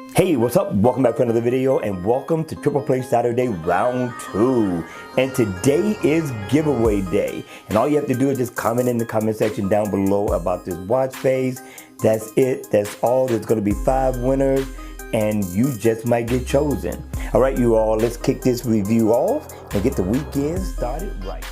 Hey, what's up? Welcome back to another video and welcome to Triple Play Saturday Round 2. And today is giveaway day. And all you have to do is just comment in the comment section down below about this watch face. That's it. That's all. There's going to be 5 winners and you just might get chosen. All right, you all, let's kick this review off and get the weekend started right.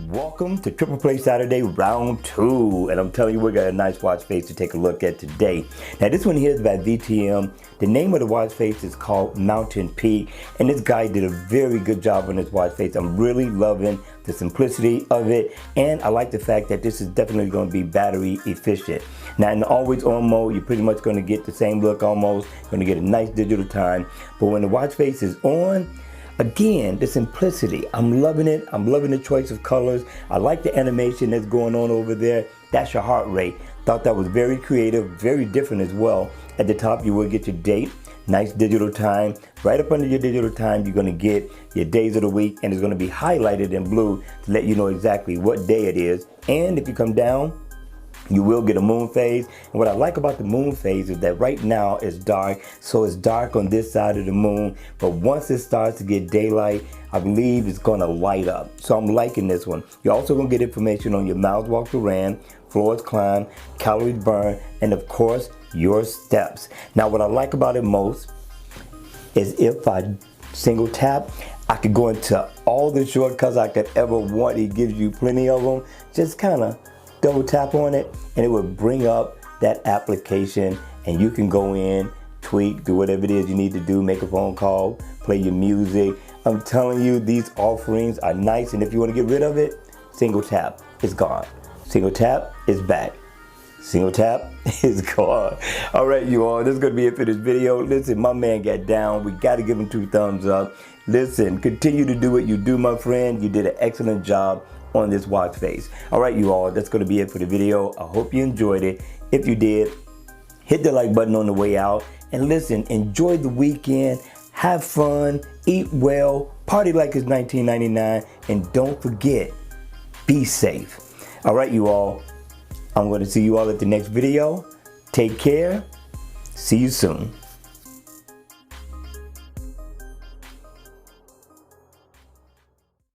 Welcome to Triple Play Saturday Round 2, and I'm telling you, we got a nice watch face to take a look at today. Now this one here is by VTM. The name of the watch face is called Mountain Peak, and this guy did a very good job on this watch face. I'm really loving the simplicity of it, and I like the fact that this is definitely going to be battery efficient. Now in the always on mode, you're pretty much going to get the same look almost, going to get a nice digital time, but when the watch face is on, again, the simplicity, I'm loving it. I'm loving the choice of colors. I like the animation that's going on over there. That's your heart rate. Thought that was very creative, very different as well. At the top, you will get your date, nice digital time. Right up under your digital time, you're going to get your days of the week, and it's going to be highlighted in blue to let you know exactly what day it is. And if you come down, you will get a moon phase, and what I like about the moon phase is that right now it's dark, so it's dark on this side of the moon, but once it starts to get daylight, I believe it's gonna light up. So I'm liking this one. You're also gonna get information on your miles walked or ran, floors climbed, calories burned, and of course your steps. Now what I like about it most is if I single tap, I could go into all the shortcuts I could ever want. It gives you plenty of them. Just kind of double tap on it and it will bring up that application, and you can go in, tweak, do whatever it is you need to do, make a phone call, play your music. I'm telling you, these offerings are nice, and if you want to get rid of it, single tap, it's gone. Single tap, it's back. Single tap, it's gone. All right, you all, this is going to be it for this video. Listen, my man got down. We got to give him 2 thumbs up. Listen, continue to do what you do, my friend. You did an excellent job on this watch face. All right, you all, that's going to be it for the video. I hope you enjoyed it. If you did, hit the like button on the way out, and listen, enjoy the weekend, have fun, eat well, party like it's 1999, and don't forget, be safe. All right, you all, I'm going to see you all at the next video. Take care. See you soon.